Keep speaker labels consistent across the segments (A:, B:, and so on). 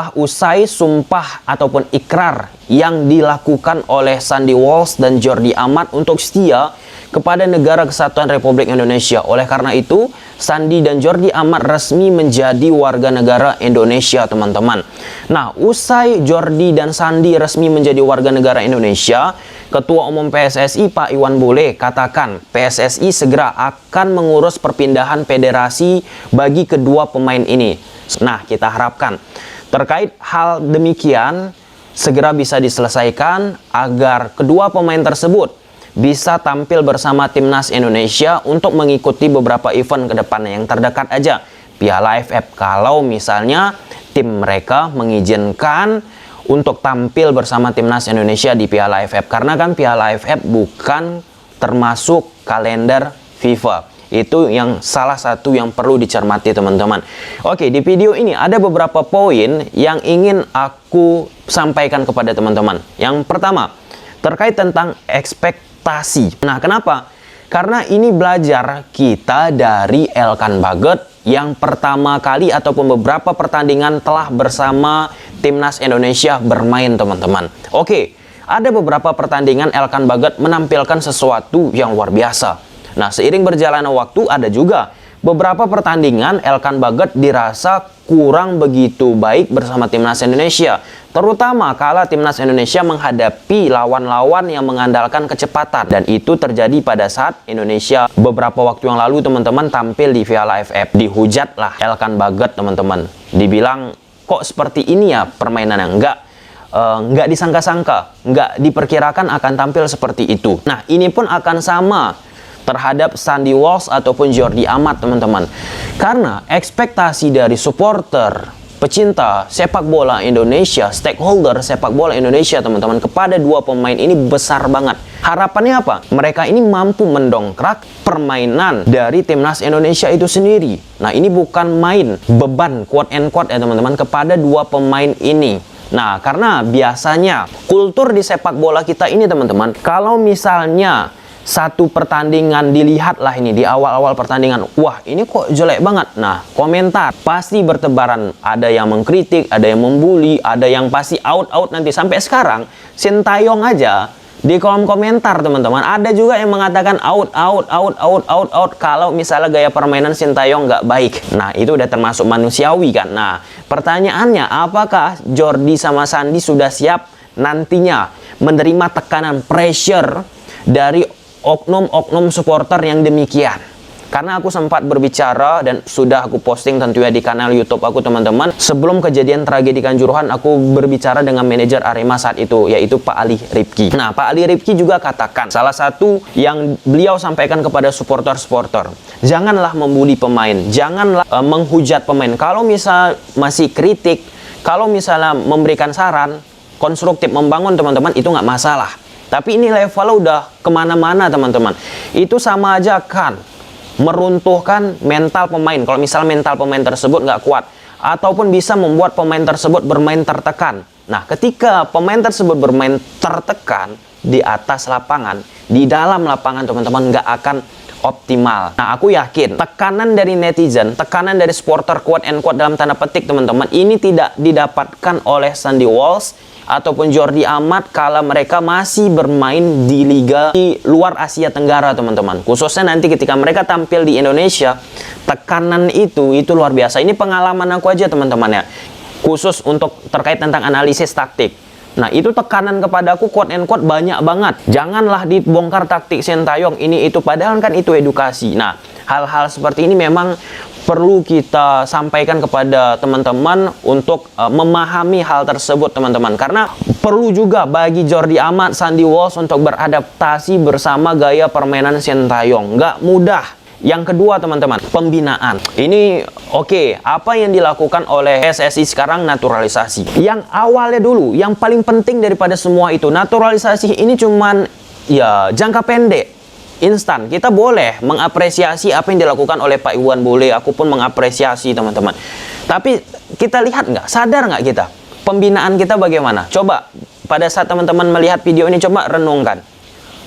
A: adalah usai sumpah ataupun ikrar yang dilakukan oleh Sandy Walsh dan Jordi Amat untuk setia kepada Negara Kesatuan Republik Indonesia. Oleh karena itu, Sandy dan Jordi Amat resmi menjadi warga negara Indonesia, teman-teman. Nah, usai Jordi dan Sandy resmi menjadi warga negara Indonesia, Ketua Umum PSSI Pak Iwan Bule katakan PSSI segera akan mengurus perpindahan federasi bagi kedua pemain ini. Nah, kita harapkan terkait hal demikian segera bisa diselesaikan agar kedua pemain tersebut bisa tampil bersama timnas Indonesia untuk mengikuti beberapa event ke depannya yang terdekat aja. Piala AFF, kalau misalnya tim mereka mengizinkan untuk tampil bersama timnas Indonesia di Piala AFF. Karena kan Piala AFF bukan termasuk kalender FIFA. Itu yang salah satu yang perlu dicermati, teman-teman. Oke, di video ini ada beberapa poin yang ingin aku sampaikan kepada teman-teman. Yang pertama, terkait tentang ekspektasi. Nah, kenapa? Karena ini belajar kita dari Elkan Bagot yang pertama kali ataupun beberapa pertandingan telah bersama timnas Indonesia bermain, teman-teman. Oke, ada beberapa pertandingan Elkan Bagot menampilkan sesuatu yang luar biasa. Nah, seiring berjalannya waktu ada juga beberapa pertandingan Elkan Bagot dirasa kurang begitu baik bersama timnas Indonesia. Terutama kala timnas Indonesia menghadapi lawan-lawan yang mengandalkan kecepatan. Dan itu terjadi pada saat Indonesia beberapa waktu yang lalu, teman-teman, tampil di Piala AFF. Dihujatlah Elkan Bagot, teman-teman. Dibilang, kok seperti ini ya permainannya? Nggak disangka-sangka, nggak diperkirakan akan tampil seperti itu. Nah, ini pun akan sama terhadap Sandy Walsh ataupun Jordi Amat, teman-teman. Karena ekspektasi dari supporter, pecinta sepak bola Indonesia, stakeholder sepak bola Indonesia, teman-teman, kepada dua pemain ini besar banget. Harapannya apa? Mereka ini mampu mendongkrak permainan dari timnas Indonesia itu sendiri. Nah, ini bukan main beban, quote and quote ya, teman-teman, kepada dua pemain ini. Nah, karena biasanya kultur di sepak bola kita ini, teman-teman, kalau misalnya satu pertandingan dilihatlah ini di awal-awal pertandingan, wah ini kok jelek banget. Nah, komentar pasti bertebaran, ada yang mengkritik, ada yang membuli, ada yang pasti out nanti. Sampai sekarang Sintayong aja di kolom komentar, teman-teman, ada juga yang mengatakan out kalau misalnya gaya permainan Sintayong nggak baik. Nah, itu udah termasuk manusiawi kan. Nah, pertanyaannya, apakah Jordi sama Sandy sudah siap nantinya menerima tekanan pressure dari oknum-oknum supporter yang demikian? Karena aku sempat berbicara dan sudah aku posting tentunya di kanal YouTube aku, teman-teman. Sebelum kejadian tragedi Kanjuruhan, aku berbicara dengan manajer Arema saat itu, yaitu Pak Ali Ripki. Nah, Pak Ali Ripki juga katakan, salah satu yang beliau sampaikan kepada supporter-supporter, janganlah membuli pemain, janganlah menghujat pemain. Kalau misal masih kritik, kalau misalnya memberikan saran konstruktif, membangun, teman-teman, itu nggak masalah. Tapi ini levelnya udah kemana-mana, teman-teman. Itu sama aja kan meruntuhkan mental pemain. Kalau misal mental pemain tersebut nggak kuat, ataupun bisa membuat pemain tersebut bermain tertekan. Nah, ketika pemain tersebut bermain tertekan di atas lapangan, di dalam lapangan, teman-teman, nggak akan optimal. Nah, aku yakin tekanan dari netizen, tekanan dari supporter, quote and quote dalam tanda petik, teman-teman, ini tidak didapatkan oleh Sandy Walsh ataupun Jordi Amat kala mereka masih bermain di liga di luar Asia Tenggara, teman-teman. Khususnya nanti ketika mereka tampil di Indonesia, tekanan itu luar biasa. Ini pengalaman aku aja, teman-teman ya. Khusus untuk terkait tentang analisis taktik. Nah, itu tekanan kepada aku, quote and quote, banyak banget. Janganlah dibongkar taktik Sintayong, ini itu, padahal kan itu edukasi. Nah, hal-hal seperti ini memang perlu kita sampaikan kepada teman-teman untuk memahami hal tersebut, teman-teman. Karena perlu juga bagi Jordi Amat, Sandy Walsh untuk beradaptasi bersama gaya permainan Sintayong. Nggak mudah. Yang kedua, teman-teman, pembinaan. Ini oke, apa yang dilakukan oleh PSSI sekarang, naturalisasi. Yang awalnya dulu, yang paling penting daripada semua itu, naturalisasi ini cuman ya jangka pendek, instan. Kita boleh mengapresiasi apa yang dilakukan oleh Pak Iwan Bule. Aku pun mengapresiasi, teman-teman. Tapi kita lihat nggak, sadar nggak kita, pembinaan kita bagaimana? Coba pada saat teman-teman melihat video ini, coba renungkan.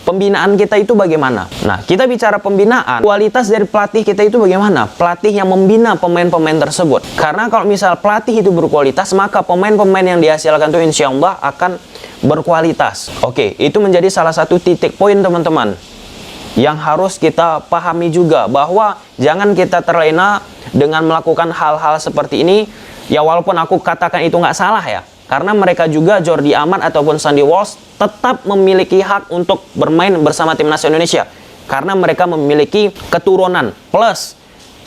A: pembinaan kita itu bagaimana? Nah, kita bicara pembinaan, kualitas dari pelatih kita itu bagaimana? Pelatih yang membina pemain-pemain tersebut. Karena kalau misal pelatih itu berkualitas, maka pemain-pemain yang dihasilkan itu insya Allah akan berkualitas. Oke, itu menjadi salah satu titik poin teman-teman yang harus kita pahami juga, bahwa jangan kita terlena dengan melakukan hal-hal seperti ini. Ya walaupun aku katakan itu nggak salah ya, karena mereka juga, Jordi Amat ataupun Sandy Walsh, tetap memiliki hak untuk bermain bersama timnas Indonesia. Karena mereka memiliki keturunan. Plus,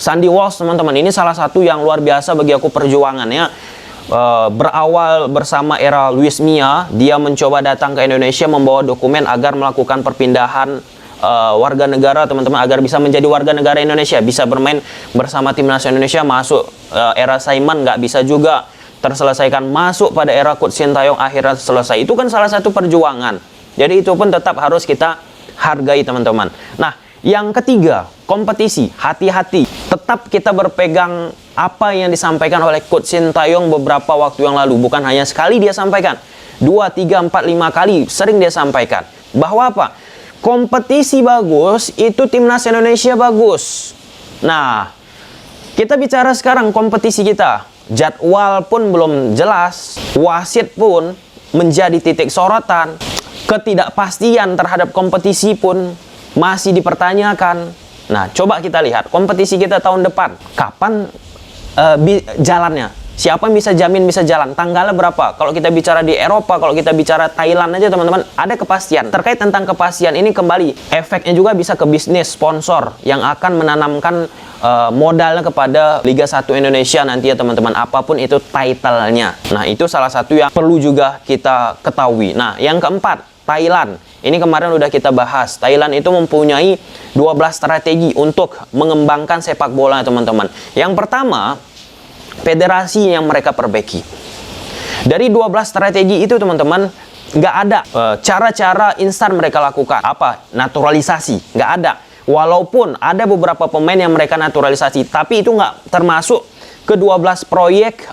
A: Sandy Walsh teman-teman, ini salah satu yang luar biasa bagi aku perjuangannya. Berawal bersama era Luis Mia, dia mencoba datang ke Indonesia membawa dokumen agar melakukan perpindahan warga negara teman-teman, agar bisa menjadi warga negara Indonesia, bisa bermain bersama timnas Indonesia. Masuk era Saiman nggak bisa juga terselesaikan, masuk pada era Coach Sintayong akhirnya selesai. Itu kan salah satu perjuangan. Jadi itu pun tetap harus kita hargai teman-teman. Nah, yang ketiga, kompetisi. Hati-hati, tetap kita berpegang apa yang disampaikan oleh Coach Sintayong beberapa waktu yang lalu. Bukan hanya sekali dia sampaikan, 2, 3, 4, 5 kali sering dia sampaikan bahwa apa? Kompetisi bagus, itu timnas Indonesia bagus. Nah, kita bicara sekarang kompetisi kita. Jadwal pun belum jelas, wasit pun menjadi titik sorotan, ketidakpastian terhadap kompetisi pun masih dipertanyakan. Nah, coba kita lihat kompetisi kita tahun depan, kapan jalannya? Siapa yang bisa jamin bisa jalan? Tanggalnya berapa? Kalau kita bicara di Eropa, kalau kita bicara Thailand aja teman-teman, ada kepastian. Terkait tentang kepastian ini kembali, efeknya juga bisa ke bisnis sponsor yang akan menanamkan modalnya kepada Liga 1 Indonesia nanti ya teman-teman, apapun itu title-nya. Nah, itu salah satu yang perlu juga kita ketahui. Nah, yang keempat, Thailand. Ini kemarin udah kita bahas. Thailand itu mempunyai 12 strategi untuk mengembangkan sepak bola teman-teman. Yang pertama, federasi yang mereka perbaiki. Dari 12 strategi itu teman-teman, nggak ada cara-cara instan mereka lakukan. Apa? Naturalisasi. Nggak ada. Walaupun ada beberapa pemain yang mereka naturalisasi, tapi itu nggak termasuk ke 12 proyek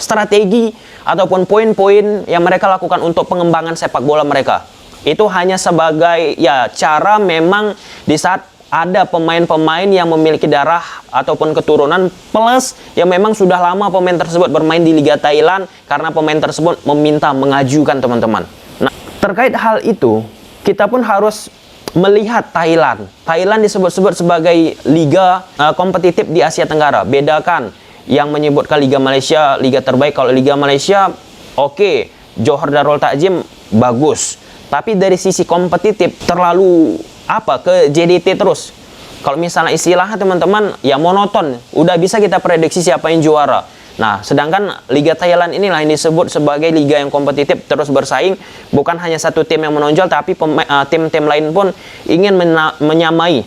A: strategi ataupun poin-poin yang mereka lakukan untuk pengembangan sepak bola mereka. Itu hanya sebagai ya cara memang di saat ada pemain-pemain yang memiliki darah ataupun keturunan plus yang memang sudah lama pemain tersebut bermain di Liga Thailand karena pemain tersebut meminta mengajukan teman-teman. Nah, terkait hal itu kita pun harus melihat Thailand. Thailand disebut-sebut sebagai liga kompetitif di Asia Tenggara. Bedakan yang menyebutkan Liga Malaysia, liga terbaik. Kalau Liga Malaysia, oke, Johor Darul Takzim bagus. Tapi dari sisi kompetitif terlalu ke JDT terus. Kalau misalnya istilahnya teman-teman ya monoton. Udah bisa kita prediksi siapa yang juara. Nah, sedangkan Liga Thailand inilah yang disebut sebagai liga yang kompetitif, terus bersaing. Bukan hanya satu tim yang menonjol, tapi tim-tim lain pun ingin menyamai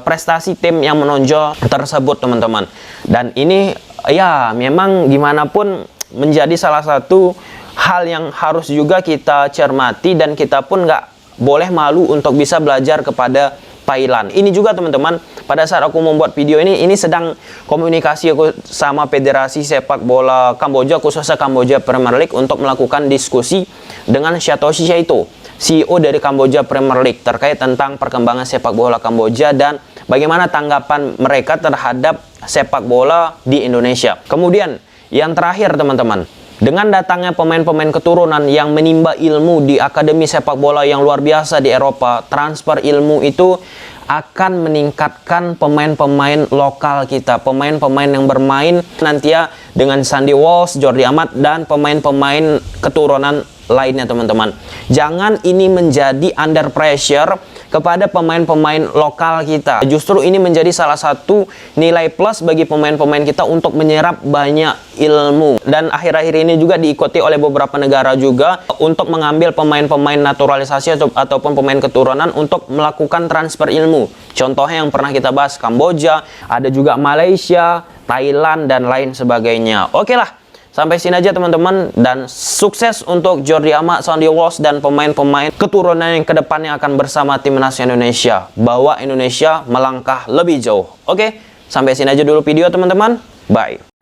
A: prestasi tim yang menonjol tersebut, teman-teman. Dan ini ya memang gimana pun menjadi salah satu hal yang harus juga kita cermati, dan kita pun nggak boleh malu untuk bisa belajar kepada Thailand. Ini juga teman-teman, pada saat aku membuat video ini sedang komunikasi aku sama Federasi Sepak Bola Kamboja, khususnya Kamboja Premier League, untuk melakukan diskusi dengan Satoshi Saito, CEO dari Kamboja Premier League, terkait tentang perkembangan sepak bola Kamboja dan bagaimana tanggapan mereka terhadap sepak bola di Indonesia. Kemudian yang terakhir teman-teman, dengan datangnya pemain-pemain keturunan yang menimba ilmu di akademi sepak bola yang luar biasa di Eropa, transfer ilmu itu akan meningkatkan pemain-pemain lokal kita, pemain-pemain yang bermain nanti ya dengan Sandy Walsh, Jordi Amat, dan pemain-pemain keturunan lainnya teman-teman. Jangan ini menjadi under pressure kepada pemain-pemain lokal kita. Justru ini menjadi salah satu nilai plus bagi pemain-pemain kita untuk menyerap banyak ilmu. Dan akhir-akhir ini juga diikuti oleh beberapa negara juga untuk mengambil pemain-pemain naturalisasi ataupun pemain keturunan untuk melakukan transfer ilmu. Contohnya yang pernah kita bahas Kamboja, ada juga Malaysia, Thailand, dan lain sebagainya. Oke lah. Sampai sini aja teman-teman, dan sukses untuk Jordi Amat, Sandy Walsh, dan pemain-pemain keturunan yang kedepannya akan bersama timnas Indonesia. Bawa Indonesia melangkah lebih jauh. Oke, sampai sini aja dulu video teman-teman. Bye.